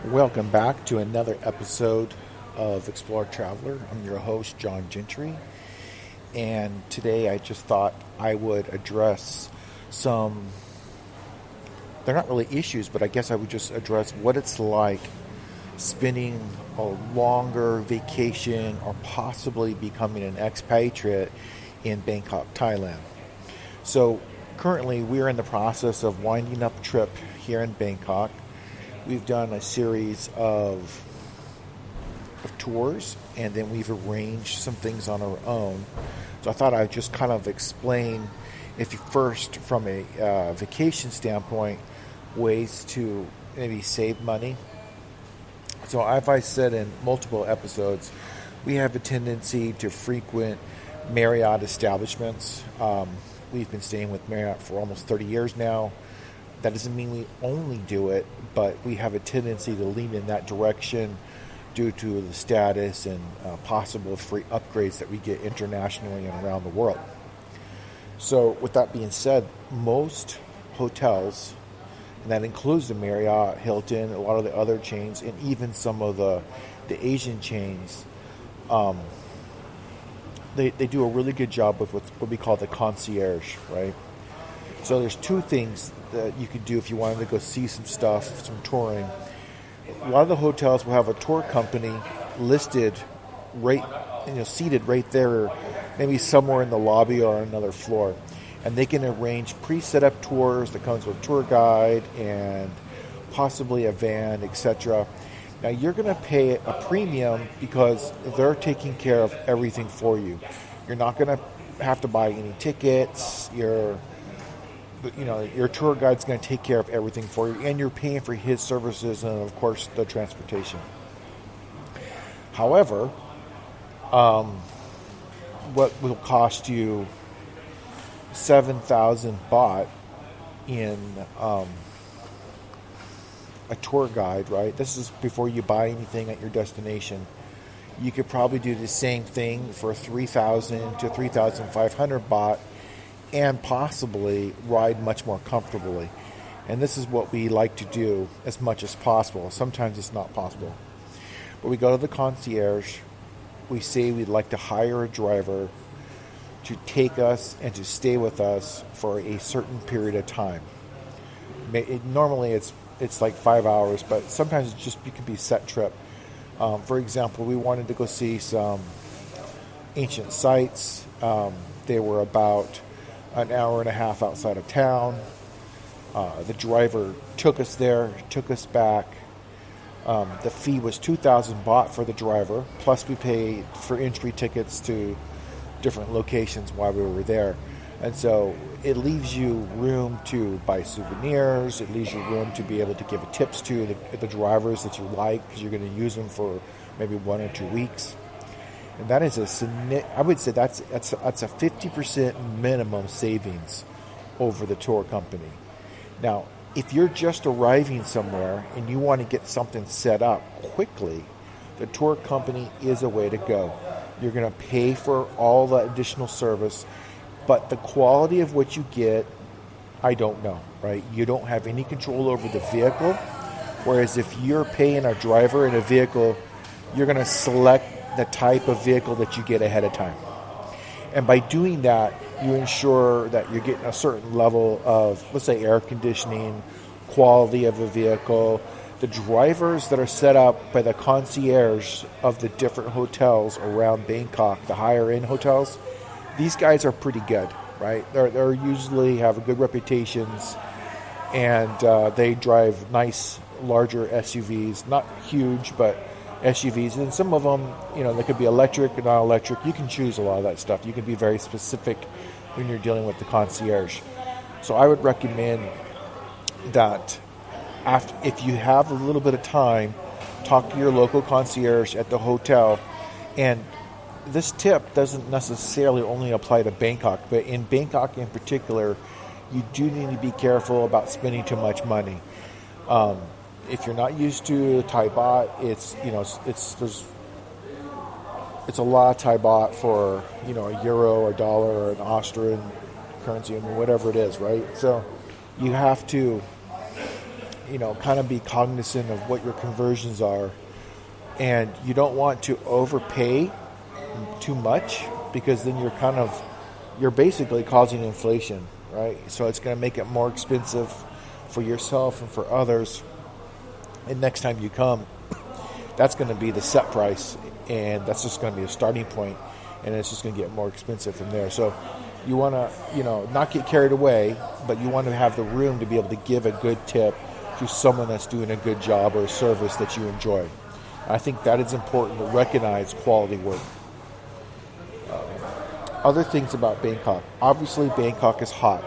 Welcome back to another episode of Exploretraveler. I'm your host, John Gentry, and today I just thought I would address some, they're not really issues, but I guess I would just address what it's like spending a longer vacation or possibly becoming an expatriate in Bangkok, Thailand. So currently we're in the process of winding up a trip here in Bangkok. We've done a series of tours, and then we've arranged some things on our own. So I thought I'd just kind of explain, if you first, from a vacation standpoint, ways to maybe save money. So as I said in multiple episodes, we have a tendency to frequent Marriott establishments. We've been staying with Marriott for almost 30 years now. That doesn't mean we only do it, but we have a tendency to lean in that direction due to the status and possible free upgrades that we get internationally and around the world. So with that being said, most hotels, and that includes the Marriott, Hilton, a lot of the other chains, and even some of the Asian chains, they do a really good job with what we call the concierge, right? So there's two things that you could do if you wanted to go see some stuff, some touring. A lot of the hotels will have a tour company listed seated right there, maybe somewhere in the lobby or on another floor. And they can arrange pre-set up tours that comes with a tour guide and possibly a van, etc. Now you're going to pay a premium because they're taking care of everything for you. You're not going to have to buy any tickets. Your tour guide's going to take care of everything for you, and you're paying for his services and, of course, the transportation. However, what will cost you 7,000 baht in a tour guide, right? This is before you buy anything at your destination. You could probably do the same thing for 3,000 to 3,500 baht and possibly ride much more comfortably. And this is what we like to do as much as possible. Sometimes it's not possible. But we go to the concierge. We say we'd like to hire a driver to take us and to stay with us for a certain period of time. Normally it's like 5 hours, but sometimes it can be set trip. For example, we wanted to go see some ancient sites. They were about an hour and a half outside of town. The driver took us there, took us back. The fee was 2,000 baht for the driver, plus we paid for entry tickets to different locations while we were there. And so it leaves you room to buy souvenirs. It leaves you room to be able to give tips to the drivers that you like, because you're going to use them for maybe 1 or 2 weeks. And that is I would say that's a 50% minimum savings over the tour company. Now, if you're just arriving somewhere and you want to get something set up quickly, the tour company is a way to go. You're going to pay for all the additional service, but the quality of what you get, I don't know, right? You don't have any control over the vehicle, whereas if you're paying a driver in a vehicle, you're going to select the type of vehicle that you get ahead of time. And by doing that, you ensure that you're getting a certain level of, let's say, air conditioning, quality of a vehicle. The drivers that are set up by the concierge of the different hotels around Bangkok, the higher end hotels, these guys are pretty good, right? They're usually have good reputations, and they drive nice, larger SUVs, not huge, but SUVs, and some of them, they could be electric or non-electric. You can choose a lot of that stuff. You can be very specific when you're dealing with the concierge. So I would recommend that if you have a little bit of time, talk to your local concierge at the hotel. And this tip doesn't necessarily only apply to Bangkok, but in Bangkok in particular, you do need to be careful about spending too much money. If you're not used to Thai baht, it's a lot of Thai baht for a euro or dollar or an Austrian currency, whatever it is, right? So you have to kind of be cognizant of what your conversions are. And you don't want to overpay too much, because then you're basically causing inflation, right? So it's going to make it more expensive for yourself and for others. And next time you come, that's going to be the set price, and that's just going to be a starting point, and it's just going to get more expensive from there. So you want to, not get carried away, but you want to have the room to be able to give a good tip to someone that's doing a good job or a service that you enjoy. I think that is important to recognize quality work. Other things about Bangkok. Obviously, Bangkok is hot.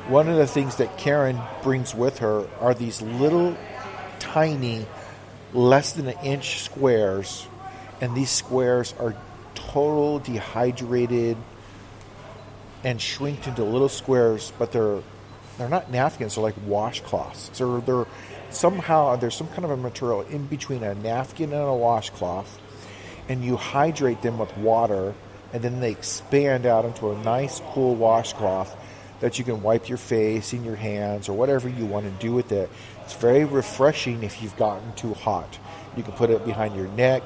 One of the things that Karen brings with her are these little tiny, less than an inch squares, and these squares are total dehydrated and shrinked into little squares, but they're not napkins, they're like washcloths. So there's some kind of a material in between a napkin and a washcloth, and you hydrate them with water, and then they expand out into a nice, cool washcloth that you can wipe your face and your hands or whatever you want to do with it. It's very refreshing if you've gotten too hot. You can put it behind your neck.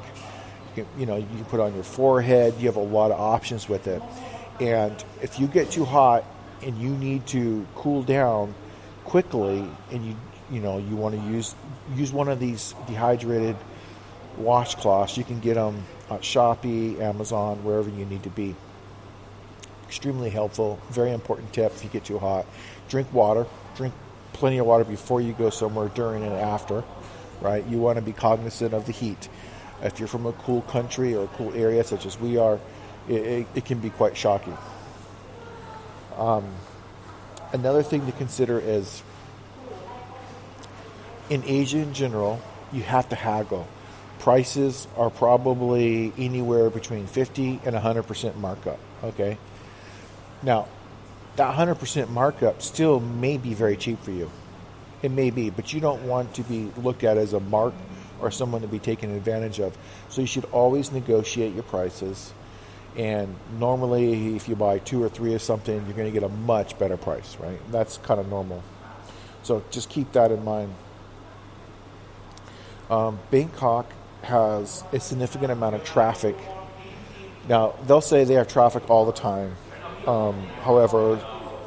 You can put it on your forehead. You have a lot of options with it. And if you get too hot and you need to cool down quickly, and you want to use one of these dehydrated washcloths, you can get them on Shopee, Amazon, wherever you need to be. Extremely helpful. Very important tip if you get too hot. Drink water. Drink plenty of water before you go somewhere, during and after. Right? You want to be cognizant of the heat. If you're from a cool country or a cool area such as we are, it can be quite shocking. Another thing to consider is, in Asia in general, you have to haggle. Prices are probably anywhere between 50 and 100% markup. Okay? Now, that 100% markup still may be very cheap for you. It may be, but you don't want to be looked at as a mark or someone to be taken advantage of. So you should always negotiate your prices. And normally, if you buy 2 or 3 of something, you're going to get a much better price, right? That's kind of normal. So just keep that in mind. Bangkok has a significant amount of traffic. Now, they'll say they have traffic all the time. However,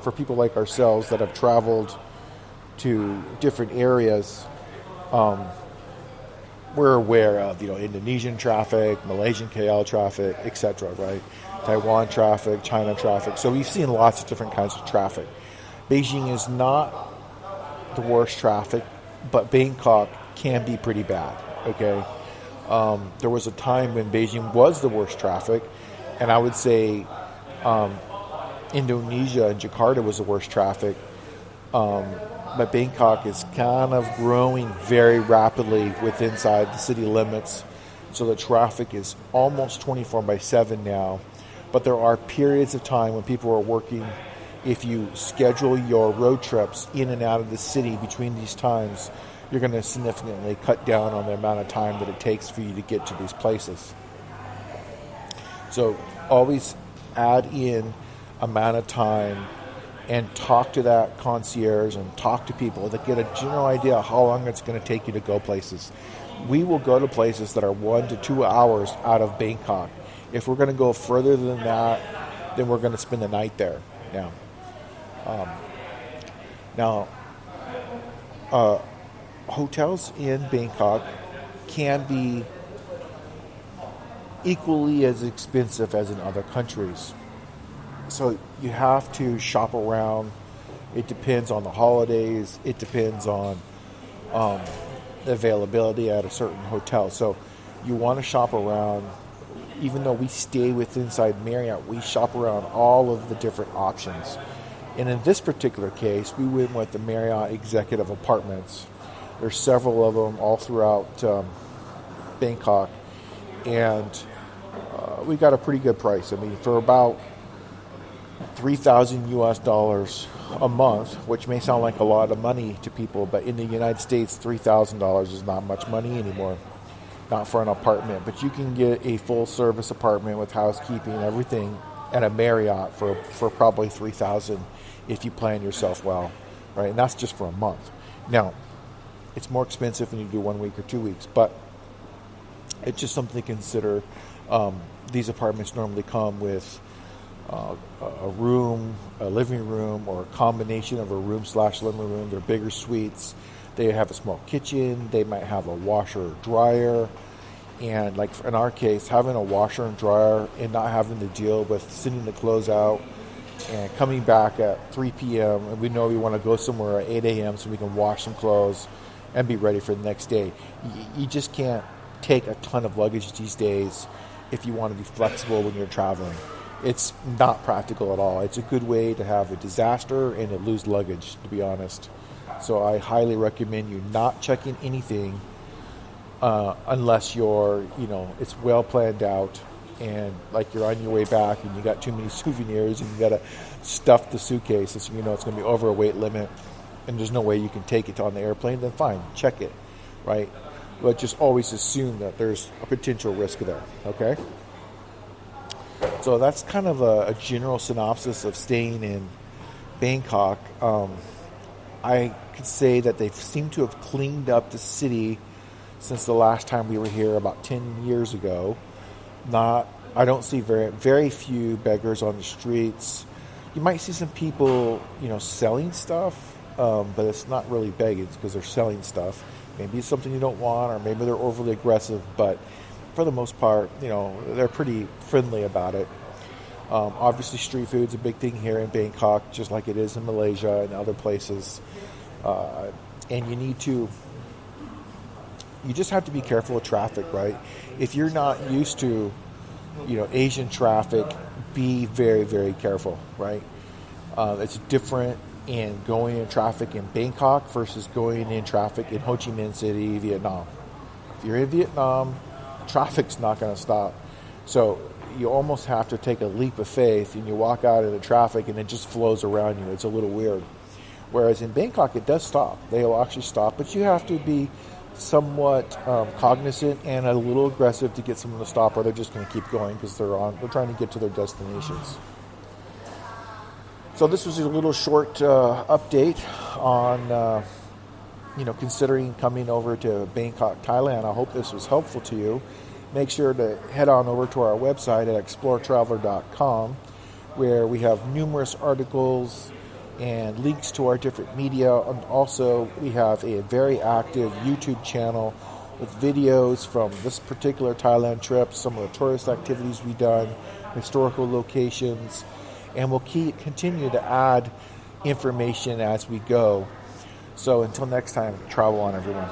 for people like ourselves that have traveled to different areas, we're aware of, Indonesian traffic, Malaysian KL traffic, etc., right? Taiwan traffic, China traffic. So we've seen lots of different kinds of traffic. Beijing is not the worst traffic, but Bangkok can be pretty bad, okay? There was a time when Beijing was the worst traffic, and I would say Indonesia and Jakarta was the worst traffic. But Bangkok is kind of growing very rapidly inside the city limits. So the traffic is almost 24/7 now. But there are periods of time when people are working. If you schedule your road trips in and out of the city between these times, you're going to significantly cut down on the amount of time that it takes for you to get to these places. So always add in amount of time and talk to that concierge and talk to people to get a general idea of how long it's going to take you to go places. We will go to places that are 1 to 2 hours out of Bangkok. If we're going to go further than that, then we're going to spend the night there. Hotels in Bangkok can be equally as expensive as in other countries. So you have to shop around. It depends on the holidays. It depends on the availability at a certain hotel. So you want to shop around. Even though we stay inside Marriott, we shop around all of the different options. And in this particular case, we went with the Marriott Executive Apartments. There's several of them all throughout Bangkok. And we got a pretty good price. I mean, for about $3,000 US a month, which may sound like a lot of money to people, but in the United States, $3,000 is not much money anymore, not for an apartment. But you can get a full-service apartment with housekeeping and everything at a Marriott for probably $3,000 if you plan yourself well, right? And that's just for a month. Now, it's more expensive when you do 1 week or 2 weeks, but it's just something to consider. These apartments normally come with a room, a living room, or a combination of a room/living room. They're bigger suites. They have a small kitchen. They might have a washer or dryer. And like in our case, having a washer and dryer and not having to deal with sending the clothes out and coming back at 3 p.m. and we know we want to go somewhere at 8 a.m. so we can wash some clothes and be ready for the next day. You just can't take a ton of luggage these days if you want to be flexible when you're traveling. It's not practical at all. It's a good way to have a disaster and to lose luggage, to be honest. So I highly recommend you not checking anything unless it's well planned out and like you're on your way back and you got too many souvenirs and you got to stuff the suitcase so it's going to be over a weight limit and there's no way you can take it on the airplane, then fine, check it, right? But just always assume that there's a potential risk there, okay? So that's kind of a general synopsis of staying in Bangkok. I could say that they seem to have cleaned up the city since the last time we were here about 10 years ago. I don't see very few beggars on the streets. You might see some people, selling stuff, but it's not really begging because they're selling stuff. Maybe it's something you don't want, or maybe they're overly aggressive, but for the most part, they're pretty friendly about it. Obviously, street food's a big thing here in Bangkok, just like it is in Malaysia and other places. And you just have to be careful of traffic, right? If you're not used to, Asian traffic, be very, very careful, right? It's different in going in traffic in Bangkok versus going in traffic in Ho Chi Minh City, Vietnam. If you're in Vietnam, traffic's not going to stop. So you almost have to take a leap of faith and you walk out into traffic and it just flows around you. It's a little weird. Whereas in Bangkok, it does stop. They'll actually stop, but you have to be somewhat cognizant and a little aggressive to get someone to stop, or they're just going to keep going because they're trying to get to their destinations. So this was a little short update on considering coming over to Bangkok, Thailand. I hope this was helpful to you. Make sure to head on over to our website at Exploretraveler.com, where we have numerous articles and links to our different media. And also, we have a very active YouTube channel with videos from this particular Thailand trip, some of the tourist activities we've done, historical locations, and we'll continue to add information as we go. So until next time, travel on, everyone.